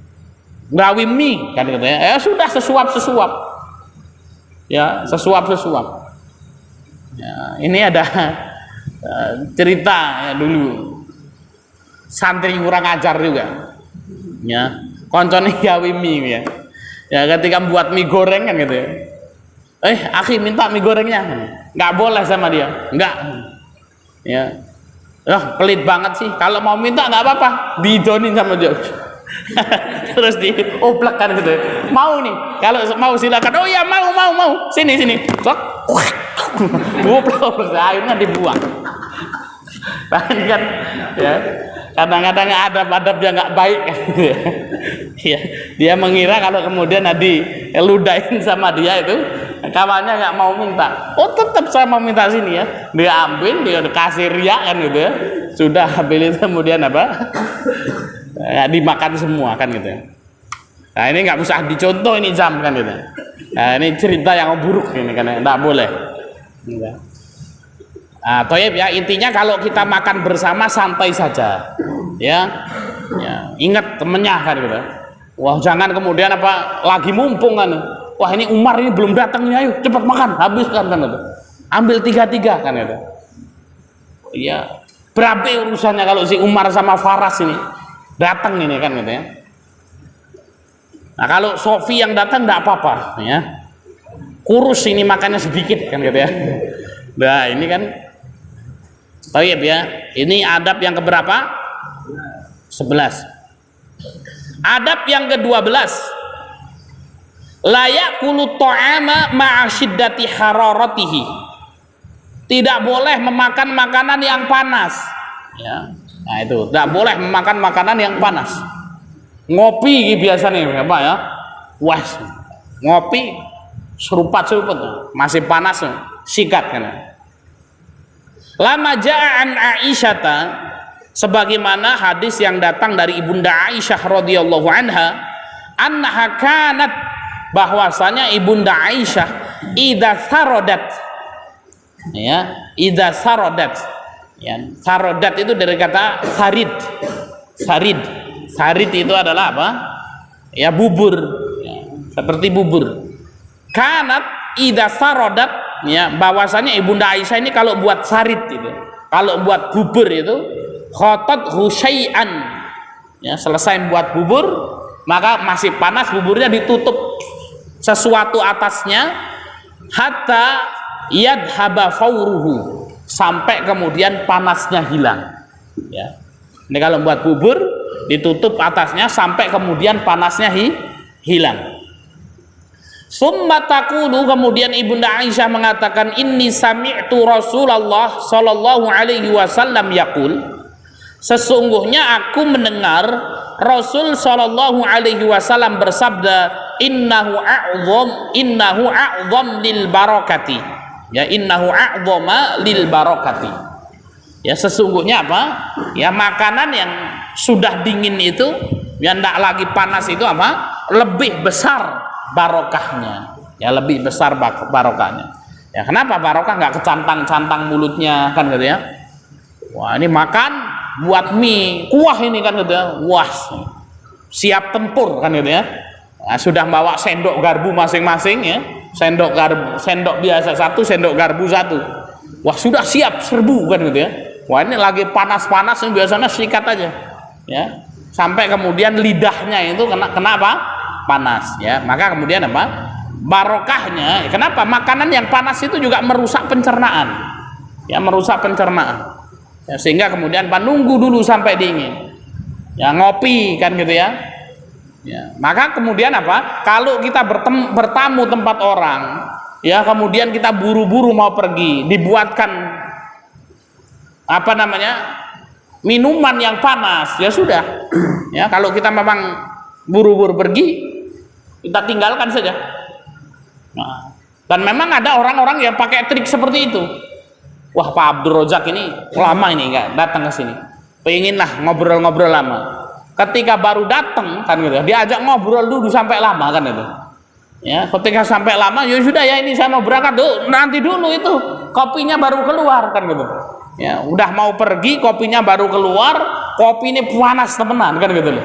gawi mie kan gitu ya, sudah sesuap-sesuap ya, sesuap-sesuap ya. Ini ada cerita ya, dulu santri kurang ajar juga ya, koncone gawi mie ya. Ya ketika buat mie goreng kan gitu ya, akhi minta mie gorengnya, nggak boleh sama dia, nggak ya. Pelit banget sih. Kalau mau minta nggak apa-apa, diidonin sama dia. Terus dioblak kan gitu. Mau nih, kalau mau silakan. Oh ya mau. Sini. Sok. Oblak, akhirnya dibuang. Kan ya. Kadang-kadang adab-adab yang nggak baik kan. Ya, dia mengira kalau kemudian diludahin sama dia itu kawannya nggak mau minta. Oh tetap saya mau minta sini ya. Dia ambil, dia kasih riak kan gitu ya. Sudah ambil itu kemudian apa? Ya, dimakan semua kan gitu. Nah ini nggak usah dicontoh ini jam kan gitu. Nah ini cerita yang buruk ini kan, nggak boleh. Nah, toyib ya, intinya kalau kita makan bersama santai saja, ya ingat temennya kan gitu. Wah jangan kemudian apa lagi mumpung kan. Wah ini Umar ini belum datang nih, ayo cepat makan, habiskan kan gitu. Ambil 3-3 kan gitu. Iya, berabe urusannya kalau si Umar sama Faras ini datang ini kan gitu ya. Nah kalau Sofi yang datang enggak apa-apa ya. Kurus ini makannya sedikit kan gitu ya. Nah ini kan toyib ya. Ini adab yang keberapa? 11. Adab yang ke-12. La ya'kulu ta'ama ma'a syiddati hararatihi. Tidak boleh memakan makanan yang panas ya. Nah itu, tidak boleh memakan makanan yang panas. Ngopi biasa nih apa ya? Wah, ngopi serupat masih panas sikat kan. Lama ja'an Aisyata, sebagaimana hadis yang datang dari Ibunda Aisyah radhiyallahu anha, annaha kanat, bahwasanya Ibunda Aisyah idza sarodat ya, idza sarodat ya, sarodat itu dari kata sarid itu adalah apa ya, bubur ya, seperti bubur. Kanat idza sarodat ya, bahwasanya Ibunda Aisyah ini kalau buat sarid itu, kalau buat bubur itu khotat husyai'an ya, selesai buat bubur maka masih panas buburnya ditutup sesuatu atasnya hatta yadhaba fauruhu, sampai kemudian panasnya hilang ya. Ini kalau buat bubur ditutup atasnya sampai kemudian panasnya hilang. Summa taqulu, kemudian Ibunda Aisyah mengatakan, inni sami'tu Rasulullah sallallahu alaihi wasallam yaqul, sesungguhnya aku mendengar Rasul sallallahu alaihi wasallam bersabda, innahu a'zam lil barakati ya, innahu a'zama lil barakati ya, sesungguhnya apa ya, makanan yang sudah dingin itu yang tidak lagi panas itu apa, lebih besar barokahnya ya, lebih besar barokahnya ya. Kenapa barokah? Nggak kecantang-cantang mulutnya kan gitu ya. Wah ini makan buat mie kuah ini kan gitu ya, wah siap tempur kan gitu ya. Nah, sudah bawa sendok garpu masing-masing ya, sendok biasa satu, sendok garpu satu. Wah sudah siap serbu kan gitu ya. Wah ini lagi panas-panas, biasanya sikat aja ya, sampai kemudian lidahnya itu kena apa, panas ya. Maka kemudian apa, barokahnya. Kenapa? Makanan yang panas itu juga merusak pencernaan ya, merusak pencernaan ya, sehingga kemudian nunggu dulu sampai dingin ya, ngopi kan gitu ya. Ya, maka kemudian apa? Kalau kita bertamu tempat orang, ya kemudian kita buru-buru mau pergi, dibuatkan apa namanya, minuman yang panas, ya sudah. Ya kalau kita memang buru-buru pergi, kita tinggalkan saja. Nah, dan memang ada orang-orang yang pakai trik seperti itu. Wah Pak Abdul Rozak ini lama ini nggak datang ke sini, pengenlah ngobrol-ngobrol lama. Ketika baru datang kan gitu, diajak ngobrol dulu sampai lama kan itu ya. Ketika sampai lama ya sudah ya, ini saya mau berangkat dulu, nanti dulu itu kopinya baru keluar kan gitu ya. Udah mau pergi kopinya baru keluar, kopi ini panas temenan kan gitu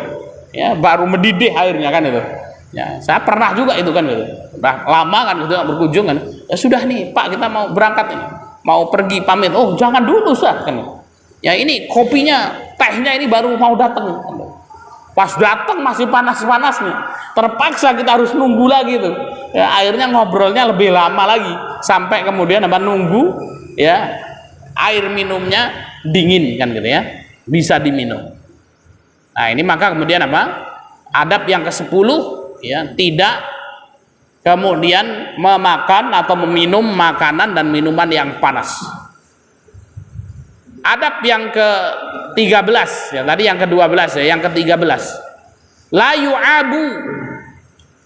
ya, baru mendidih airnya kan itu ya. Saya pernah juga itu kan gitu, udah lama kan gitu berkunjung kan, ya sudah nih Pak kita mau berangkat ini, mau pergi pamit. Oh jangan dulu Ustaz kan ya, ini kopinya tehnya ini baru mau datang. Pas datang masih panas-panasnya, terpaksa kita harus nunggu lagi tuh ya, akhirnya ngobrolnya lebih lama lagi sampai kemudian apa, nunggu ya air minumnya dingin kan gitu ya, bisa diminum. Nah ini maka kemudian apa? Adab yang ke-10 ya, tidak kemudian memakan atau meminum makanan dan minuman yang panas. Adab yang ke-13 ya, tadi yang ke-12 ya, yang ke-13. La yu'abu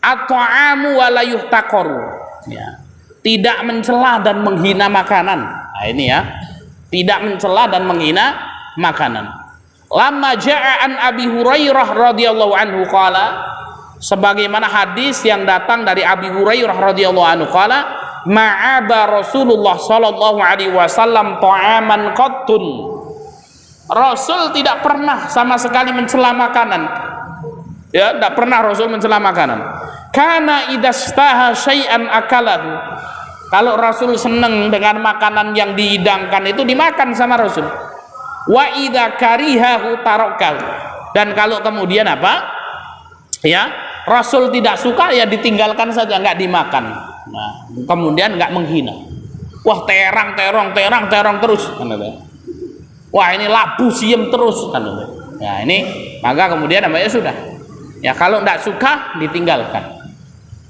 at-ta'amu wa la yuhtaqaru. Ya. Tidak mencela dan menghina makanan. Nah ini ya. Tidak mencela dan menghina makanan. Lamma ja'a an Abi Hurairah radhiyallahu anhu qala, sebagaimana hadis yang datang dari Abi Hurairah radhiyallahu anhu qala, ma'aba Rasulullah sallallahu alaihi wasallam ta'aman qattun. Rasul tidak pernah sama sekali mencela makanan. Ya, tidak pernah Rasul mencela makanan. Kana idastaha syai'an akalahu. Kalau Rasul senang dengan makanan yang dihidangkan itu dimakan sama Rasul. Wa idza karihahu tarakahu. Dan kalau kemudian apa? Ya, Rasul tidak suka ya ditinggalkan saja, enggak dimakan. Nah, kemudian enggak menghina. Wah, terang terus kan gitu. Wah, ini labu siem terus kan gitu. Ya, ini maka kemudian apa ya sudah. Ya, kalau enggak suka ditinggalkan.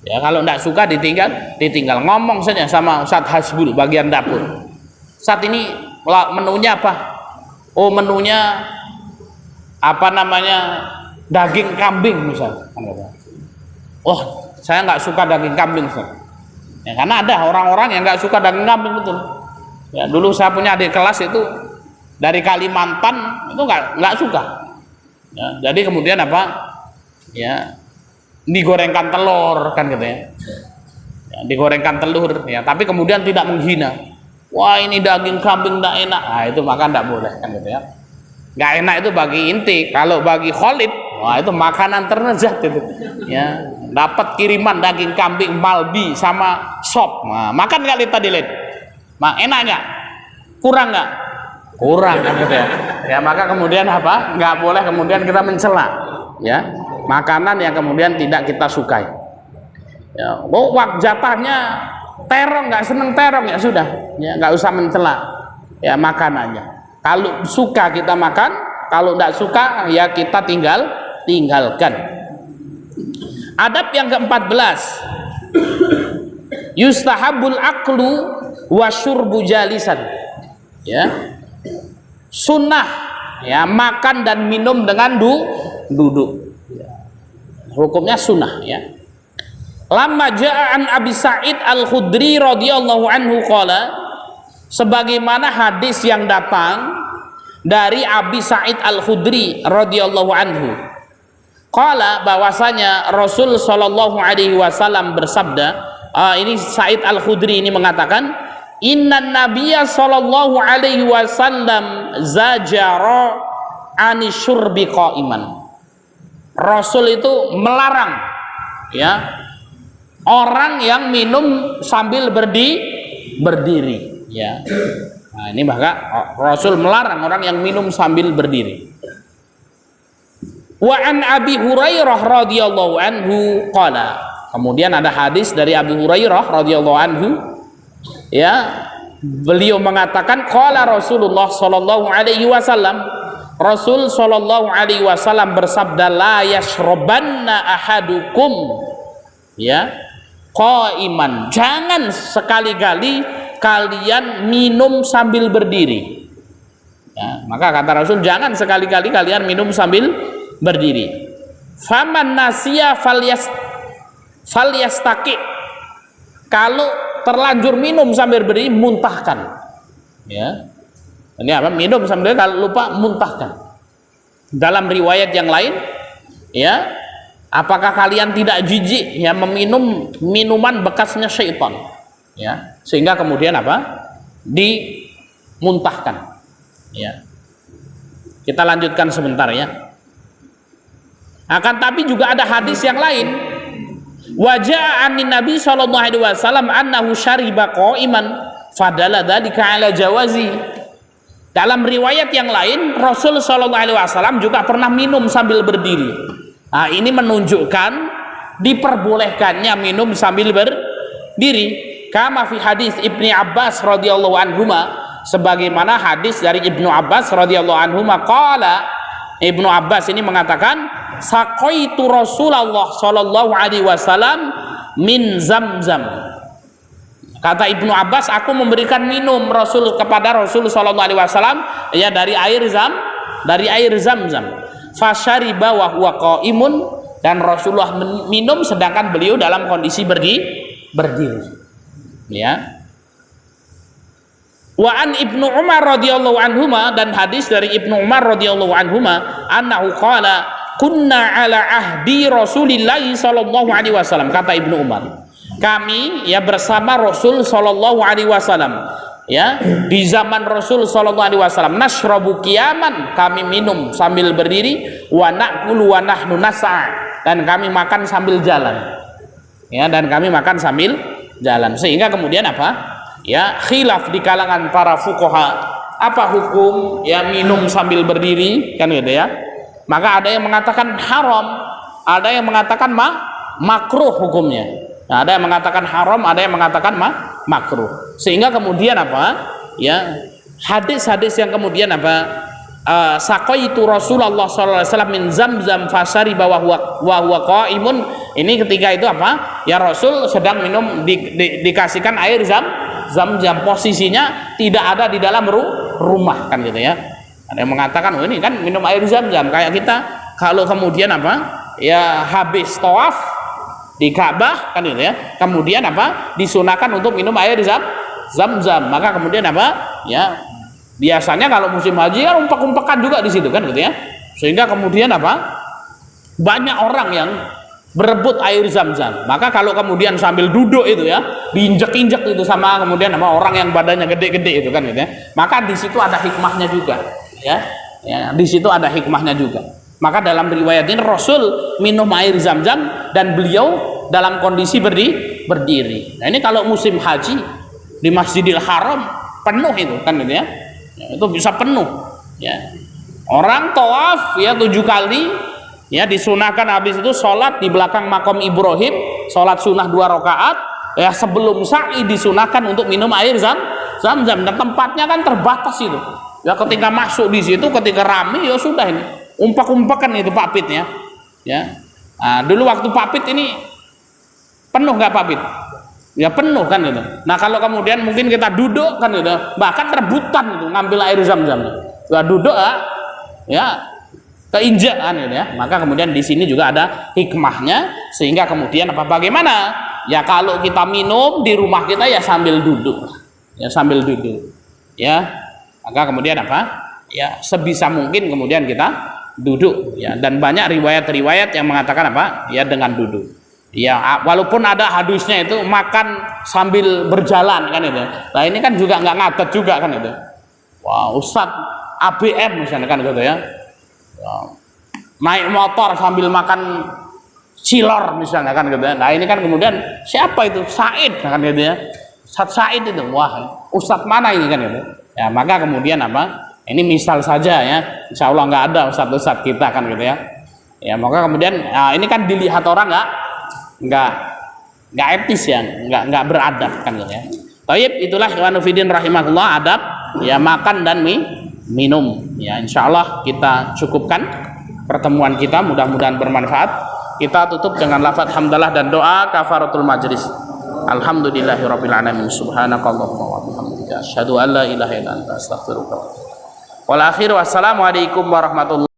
Ya, kalau enggak suka ditinggal. Ngomong saja sama Ustaz Hasbul bagian dapur. Saat ini menunya apa? Oh, menunya apa namanya, daging kambing misal. Oh, saya nggak suka daging kambing. Ya, karena ada orang-orang yang nggak suka daging kambing, betul. Ya, dulu saya punya adik kelas itu dari Kalimantan, itu nggak suka. Ya, jadi kemudian apa? Ya, digorengkan telur kan gitu ya. Ya, digorengkan telur. Ya, tapi kemudian tidak menghina. Wah, ini daging kambing tidak enak. Nah, itu makan tidak boleh kan gitu ya. Nggak enak itu bagi inti. Kalau bagi Khalid, wah itu makanan ternezat itu. Ya, dapat kiriman daging kambing Malbi sama sop. Nah, makan kali tadi lihat. Enak nggak? Kurang nggak? Kurang kan gitu ya. Ya, maka kemudian apa? Nggak boleh kemudian kita mencela. Ya, makanan yang kemudian tidak kita sukai. Ya, jatahnya terong, nggak seneng terong ya sudah, ya nggak usah mencela ya makanannya. Kalau suka kita makan, kalau nggak suka ya kita tinggalkan. Adab yang ke-14, yustahabul aklu wa syurbu jalisan. Ya, sunnah ya makan dan minum dengan duduk. Ya. Hukumnya sunnah ya. Lamma ja'a an Abi Sa'id Al-Khudri radhiyallahu anhu qala, sebagaimana hadis yang datang dari Abi Sa'id Al-Khudri radhiyallahu anhu qala, bahwasanya Rasul sallallahu alaihi wasallam bersabda, ini Sa'id Al-Khudri ini mengatakan, innan nabiyya sallallahu alaihi wasallam zajara ani syurbi qa'iman. Rasul itu melarang ya orang yang minum sambil berdiri ya. Nah, ini maka Rasul melarang orang yang minum sambil berdiri. Wa an Abi Hurairah radhiyallahu anhu qala, kemudian ada hadis dari Abi Hurairah radhiyallahu anhu ya, beliau mengatakan qala Rasulullah sallallahu alaihi wasallam, Rasul sallallahu alaihi wasallam bersabda, la yashrabanna ahadukum ya qaiman, jangan sekali-kali kalian minum sambil berdiri ya, maka kata Rasul jangan sekali-kali kalian minum sambil berdiri. Faman nasiya falyastaqi, kalau terlanjur minum sambil berdiri muntahkan ya. Ini apa? Minum sambil berdiri, kalau lupa muntahkan. Dalam riwayat yang lain ya, apakah kalian tidak jijik ya meminum minuman bekasnya syaitan ya, sehingga kemudian apa? Dimuntahkan ya. Kita lanjutkan sebentar ya. Akan tapi juga ada hadis yang lain, wajah anin Nabi sallallahu alaihi wasallam annahu syariba qa'iman fadalla dzalika ala jawazi. Dalam riwayat yang lain Rasul sallallahu alaihi wasallam juga pernah minum sambil berdiri. Nah, ini menunjukkan diperbolehkannya minum sambil berdiri. Kama fi hadis Ibni Abbas radhiyallahu anhuma, sebagaimana hadis dari Ibnu Abbas radhiyallahu anhu maqala, Ibnu Abbas ini mengatakan saqaitu Rasulullah sallallahu alaihi wasallam min Zamzam. Kata Ibnu Abbas, aku memberikan minum kepada Rasul sallallahu alaihi wasallam ya dari air Zamzam. Fasyariba wa huwa qaimun, dan Rasulullah minum sedangkan beliau dalam kondisi berdiri. Ya. Wa an Ibnu Umar radhiyallahu anhuma, dan hadis dari Ibnu Umar radhiyallahu anhuma annahu qala kunna ala ahdi Rasulillah sallallahu alaihi wasallam. Kata Ibnu Umar, kami ya bersama Rasul sallallahu alaihi wasallam ya di zaman Rasul sallallahu alaihi wasallam, nashrabu qiyaman, kami minum sambil berdiri, wa na'kulu wa nahnu nas'a, dan kami makan sambil jalan. Ya, dan kami makan sambil jalan. Sehingga kemudian apa? Ya, khilaf di kalangan para fuqaha, apa hukum ya minum sambil berdiri, kan gitu ya. Maka ada yang mengatakan haram, ada yang mengatakan makruh hukumnya. Nah, ada yang mengatakan haram, ada yang mengatakan makruh. Sehingga kemudian apa? Ya, hadis-hadis yang kemudian apa? Saqaitu Rasulullah sallallahu alaihi wasallam min Zamzam fasariba wa huwa qaimun. Ini ketika itu apa? Ya Rasul sedang minum dikasihkan air Zamzam, posisinya tidak ada di dalam rumah, kan gitu ya. Ada yang mengatakan, oh ini kan minum air Zamzam kayak kita kalau kemudian apa? Ya habis tawaf di Ka'bah, kan gitu ya. Kemudian apa? Disunahkan untuk minum air Zamzam. Maka kemudian apa? Ya biasanya kalau musim haji kan umpak-umpakan juga di situ, kan gitu ya. Sehingga kemudian apa? Banyak orang yang berebut air Zamzam. Maka kalau kemudian sambil duduk itu ya, diinjek-injek itu sama kemudian sama orang yang badannya gede-gede itu, kan gitu ya. Maka di situ ada hikmahnya juga, ya. Ya, di situ ada hikmahnya juga. Maka dalam riwayat ini Rasul minum air Zamzam dan beliau dalam kondisi berdiri. Nah, ini kalau musim haji di Masjidil Haram penuh itu, kan gitu ya. Ya, itu bisa penuh, ya. Orang tawaf ya 7 kali, ya disunahkan habis itu sholat di belakang makam Ibrahim, sholat sunnah 2 rakaat. Ya sebelum sa'i disunahkan untuk minum air Zamzam, dan tempatnya kan terbatas itu. Ya ketika masuk di situ, ketika rame ya sudah ini umpak-umpakan itu Pak Pit ya. Ya. Nah, dulu waktu Pak Pit ini penuh nggak Pak Pit? Ya penuh, kan gitu. Nah kalau kemudian mungkin kita duduk, kan gitu, bahkan rebutan itu ngambil air Zamzam. Ya duduk ya keinjak, kan gitu ya. Maka kemudian di sini juga ada hikmahnya, sehingga kemudian apa bagaimana? Ya kalau kita minum di rumah kita ya sambil duduk. Ya sambil duduk. Ya. Maka kemudian apa? Ya sebisa mungkin kemudian kita duduk, ya. Dan banyak riwayat-riwayat yang mengatakan apa? Ya dengan duduk. Ya walaupun ada hadisnya itu makan sambil berjalan, kan itu. Nah ini kan juga nggak ngadet juga, kan itu. Wah, Ustadz ABM misalnya, kan gitu ya. Naik motor sambil makan cilor misalnya, kan gitu ya. Nah ini kan kemudian siapa itu? Said, kan gitu ya. Said itu, wah Ustadz mana ini, kan gitu. Ya maka kemudian apa? Ini misal saja ya. Insya Allah nggak ada Ustadz kita, kan gitu ya. Ya maka kemudian ini kan dilihat orang nggak etis ya, nggak beradab, kan gitu ya. Taib, itulah ikhwan fillah rahimahullah adab ya makan dan minum. Ya insya Allah kita cukupkan pertemuan kita, mudah-mudahan bermanfaat. Kita tutup dengan lafaz hamdalah dan doa kafaratul majlis. Alhamdulillahirabbil alamin, subhanakallahumma wa bihamdika asyhadu an la ilaha illa anta astaghfiruka wa atubu ilaik. Wal akhir, wassalamu alaikum warahmatullahi